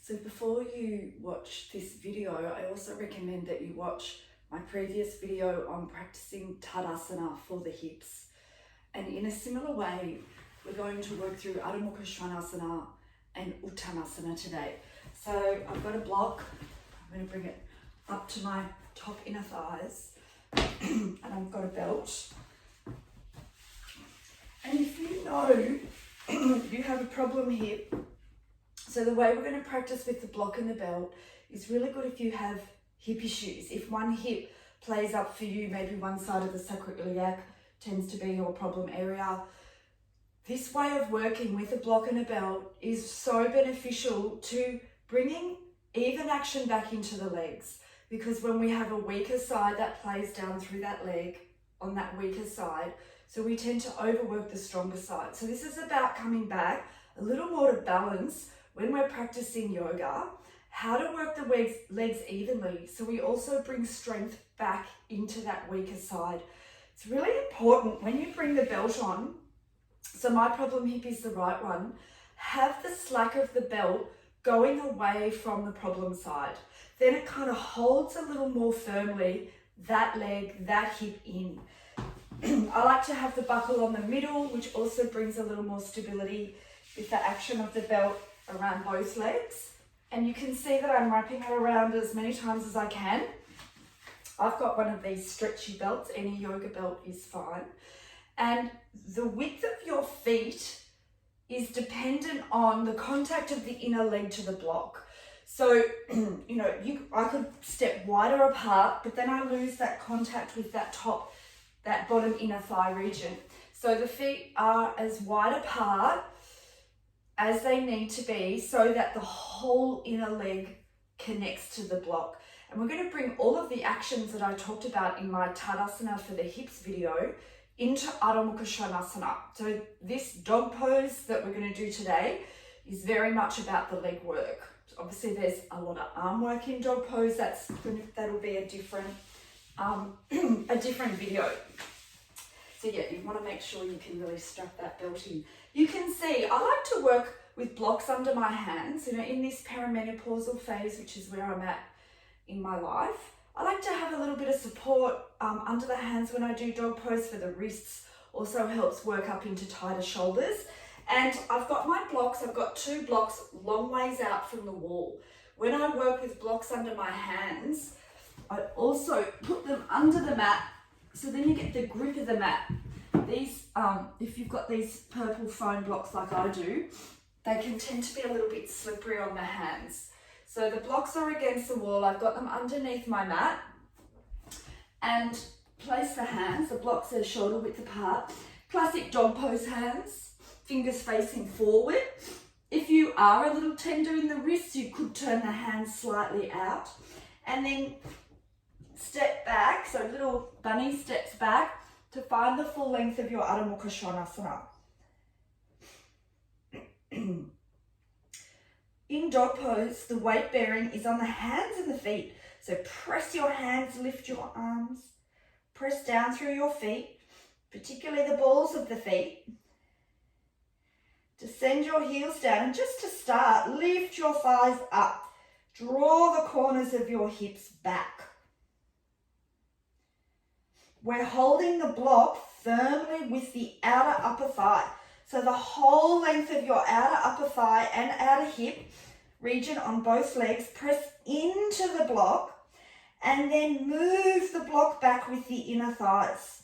So before you watch this video, I also recommend that you watch my previous video on practicing Tadasana for the hips. And in a similar way, we're going to work through Adho Mukha Svanasana and Uttanasana today. So I've got a block. I'm going to bring it up to my top inner thighs and I've got a belt. And if you know you have a problem here, so the way we're going to practice with the block and the belt is really good if you have hip issues. If one hip plays up for you, maybe one side of the sacral tends to be your problem area. This way of working with a block and a belt is so beneficial to bringing even action back into the legs, because when we have a weaker side, that plays down through that leg on that weaker side. So we tend to overwork the stronger side. So this is about coming back a little more to balance when we're practicing yoga, how to work the legs evenly. So we also bring strength back into that weaker side. It's really important when you bring the belt on. So my problem hip is the right one. Have the slack of the belt going away from the problem side. Then it kind of holds a little more firmly that leg, that hip in. I like to have the buckle on the middle, which also brings a little more stability with the action of the belt around both legs. And you can see that I'm wrapping it around as many times as I can. I've got one of these stretchy belts. Any yoga belt is fine. And the width of your feet is dependent on the contact of the inner leg to the block. So, I could step wider apart, but then I lose that contact with that bottom inner thigh region. So the feet are as wide apart as they need to be so that the whole inner leg connects to the block. And we're going to bring all of the actions that I talked about in my Tadasana for the hips video into Adho Mukha Svanasana. So this dog pose that we're going to do today is very much about the leg work. Obviously there's a lot of arm work in dog pose. That'll be a different video. So yeah, you want to make sure you can really strap that belt in. You can see I like to work with blocks under my hands. In this perimenopausal phase, which is where I'm at in my life, I like to have a little bit of support under the hands when I do dog pose for the wrists. Also helps work up into tighter shoulders. And I've got my blocks. I've got 2 blocks long ways out from the wall. When I work with blocks under my hands, I also put them under the mat, so then you get the grip of the mat. These, if you've got these purple foam blocks like I do, they can tend to be a little bit slippery on the hands. So the blocks are against the wall. I've got them underneath my mat, and place the hands. The blocks are shoulder width apart. Classic dog pose hands, fingers facing forward. If you are a little tender in the wrists, you could turn the hands slightly out, and then step back, so little bunny steps back to find the full length of your Adho Mukha Svanasana. In dog pose, the weight bearing is on the hands and the feet. So press your hands, lift your arms, press down through your feet, particularly the balls of the feet. Descend your heels down, and just to start, lift your thighs up. Draw the corners of your hips back. We're holding the block firmly with the outer upper thigh. So the whole length of your outer upper thigh and outer hip region on both legs, press into the block and then move the block back with the inner thighs.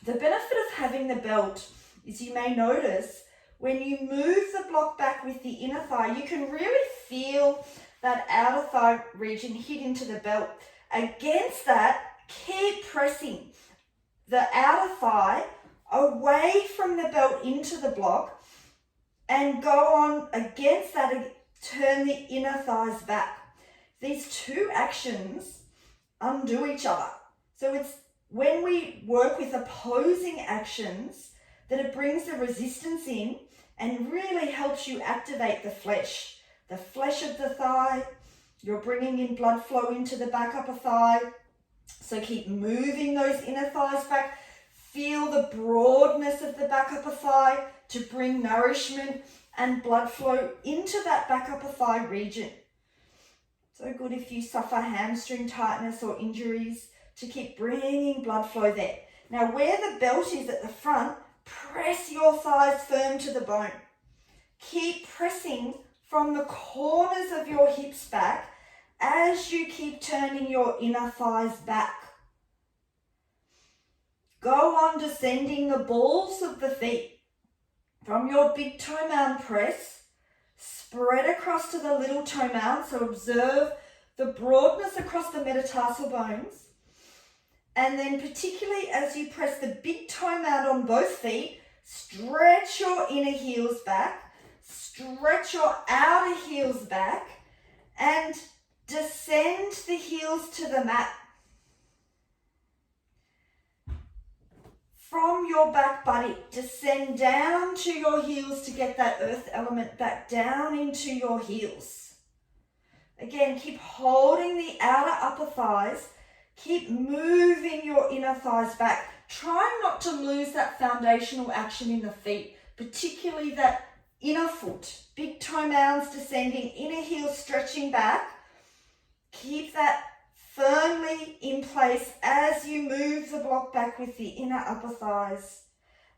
The benefit of having the belt is you may notice when you move the block back with the inner thigh, you can really feel that outer thigh region hit into the belt. Against that, keep pressing the outer thigh away from the belt into the block and go on against that and turn the inner thighs back. These 2 actions undo each other. So it's when we work with opposing actions that it brings the resistance in and really helps you activate the flesh of the thigh. You're bringing in blood flow into the back upper thigh. So keep moving those inner thighs back. Feel the broadness of the back upper thigh to bring nourishment and blood flow into that back upper thigh region. So good if you suffer hamstring tightness or injuries, to keep bringing blood flow there. Now where the belt is at the front, press your thighs firm to the bone. Keep pressing from the corners of your hips back as you keep turning your inner thighs back. Go on descending the balls of the feet. From your big toe mound press, spread across to the little toe mound, so observe the broadness across the metatarsal bones. And then particularly as you press the big toe mound on both feet, stretch your inner heels back, stretch your outer heels back, and descend the heels to the mat. From your back body, descend down to your heels to get that earth element back down into your heels. Again, keep holding the outer upper thighs. Keep moving your inner thighs back. Try not to lose that foundational action in the feet, particularly that inner foot. Big toe mounds descending, inner heels stretching back. Keep that firmly in place as you move the block back with the inner upper thighs,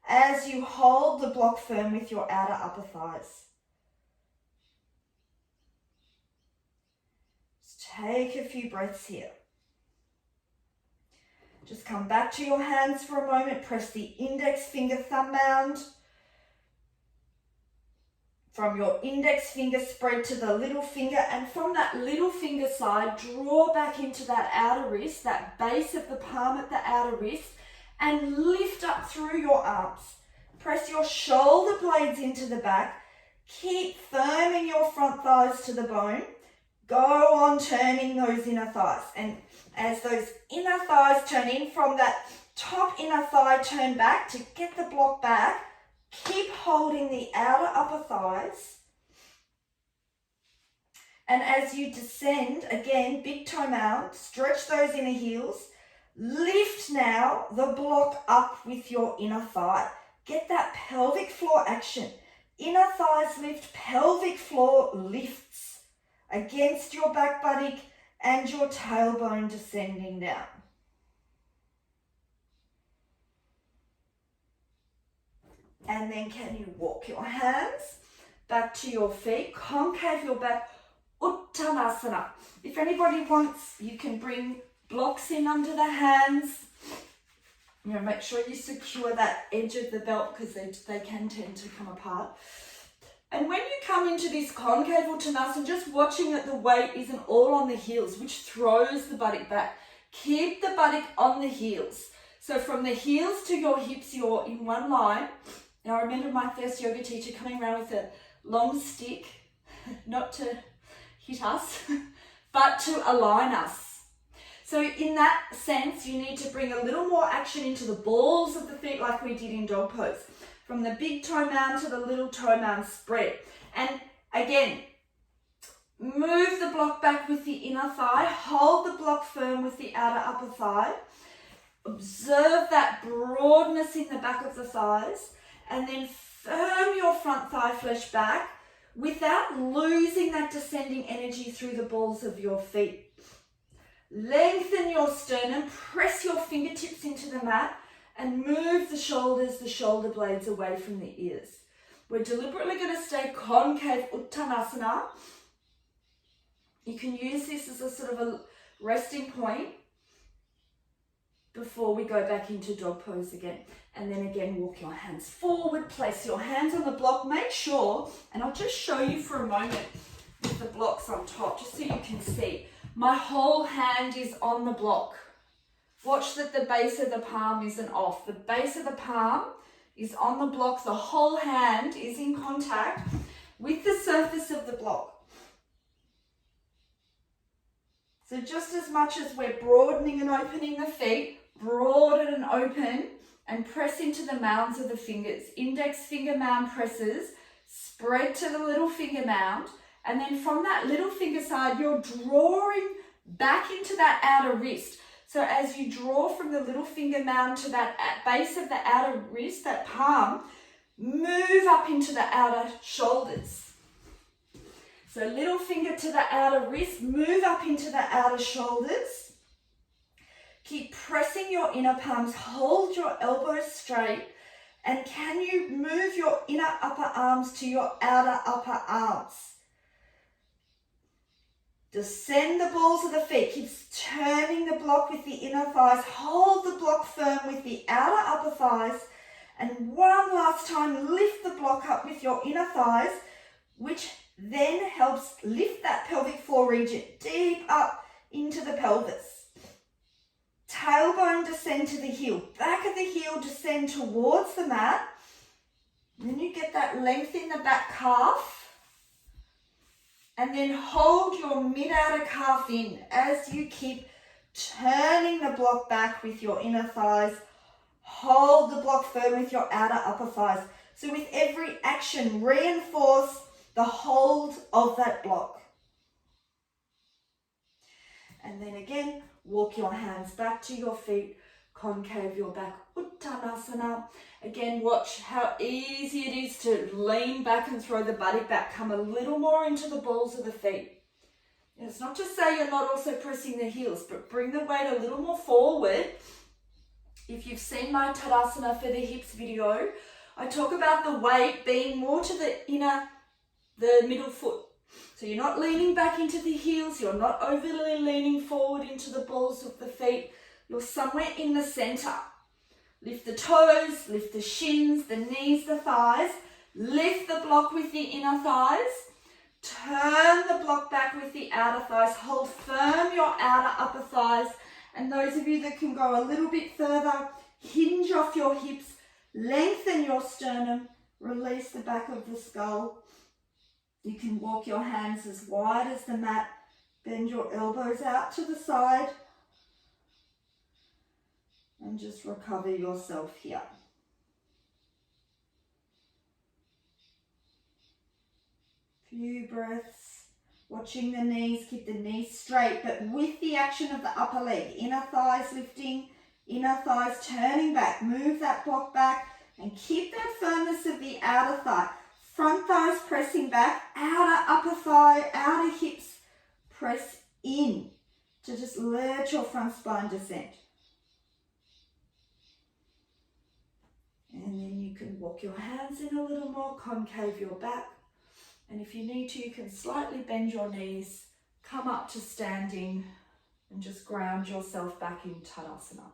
as you hold the block firm with your outer upper thighs. Just take a few breaths here. Just come back to your hands for a moment. Press the index finger thumb mound. From your index finger, spread to the little finger, and from that little finger side, draw back into that outer wrist, that base of the palm at the outer wrist, and lift up through your arms. Press your shoulder blades into the back. Keep firming your front thighs to the bone. Go on turning those inner thighs. And as those inner thighs turn in, from that top inner thigh, turn back to get the block back. Keep holding the outer upper thighs. And as you descend, again, big toe mound, stretch those inner heels. Lift now the block up with your inner thigh. Get that pelvic floor action. Inner thighs lift, pelvic floor lifts against your back buttock and your tailbone descending down. And then can you walk your hands back to your feet, concave your back, Uttanasana. If anybody wants, you can bring blocks in under the hands. You know, make sure you secure that edge of the belt because they can tend to come apart. And when you come into this concave Uttanasana, just watching that the weight isn't all on the heels, which throws the buttock back. Keep the buttock on the heels. So from the heels to your hips, you're in one line. Now I remember my first yoga teacher coming around with a long stick, not to hit us, but to align us. So in that sense, you need to bring a little more action into the balls of the feet like we did in dog pose. From the big toe mound to the little toe mound spread. And again, move the block back with the inner thigh, hold the block firm with the outer upper thigh. Observe that broadness in the back of the thighs. And then firm your front thigh flesh back without losing that descending energy through the balls of your feet. Lengthen your sternum, press your fingertips into the mat and move the shoulders, the shoulder blades away from the ears. We're deliberately going to stay concave Uttanasana. You can use this as a sort of a resting point before we go back into dog pose again. And then again, walk your hands forward, place your hands on the block, make sure, and I'll just show you for a moment with the blocks on top, just so you can see. My whole hand is on the block. Watch that the base of the palm isn't off. The base of the palm is on the block. The whole hand is in contact with the surface of the block. So just as much as we're broadening and opening the feet, broaden and open and press into the mounds of the fingers. Index finger mound presses, spread to the little finger mound, and then from that little finger side, you're drawing back into that outer wrist. So as you draw from the little finger mound to that base of the outer wrist, that palm, move up into the outer shoulders. So little finger to the outer wrist, move up into the outer shoulders. Keep pressing your inner palms, hold your elbows straight, and can you move your inner upper arms to your outer upper arms? Descend the balls of the feet, keep turning the block with the inner thighs, hold the block firm with the outer upper thighs, and one last time lift the block up with your inner thighs, which then helps lift that pelvic floor region deep up into the pelvis. Tailbone descend to the heel, back of the heel descend towards the mat. Then you get that length in the back calf. And then hold your mid-outer calf in as you keep turning the block back with your inner thighs. Hold the block firm with your outer upper thighs. So with every action, reinforce the hold of that block. And then again, walk your hands back to your feet, concave your back, Uttanasana. Again, watch how easy it is to lean back and throw the body back. Come a little more into the balls of the feet. And it's not to say you're not also pressing the heels, but bring the weight a little more forward. If you've seen my Tadasana for the hips video, I talk about the weight being more to the middle foot. So you're not leaning back into the heels, you're not overly leaning forward into the balls of the feet. You're somewhere in the center. Lift the toes, lift the shins, the knees, the thighs. Lift the block with the inner thighs. Turn the block back with the outer thighs. Hold firm your outer upper thighs. And those of you that can go a little bit further, hinge off your hips, lengthen your sternum, release the back of the skull. You can walk your hands as wide as the mat. Bend your elbows out to the side. And just recover yourself here. Few breaths. Watching the knees, keep the knees straight, but with the action of the upper leg. Inner thighs lifting, inner thighs turning back. Move that block back and keep that firmness of the outer thigh. Front thighs pressing back, outer upper thigh, outer hips press in to just let your front spine descend. And then you can walk your hands in a little more, concave your back. And if you need to, you can slightly bend your knees, come up to standing, and just ground yourself back in Tadasana.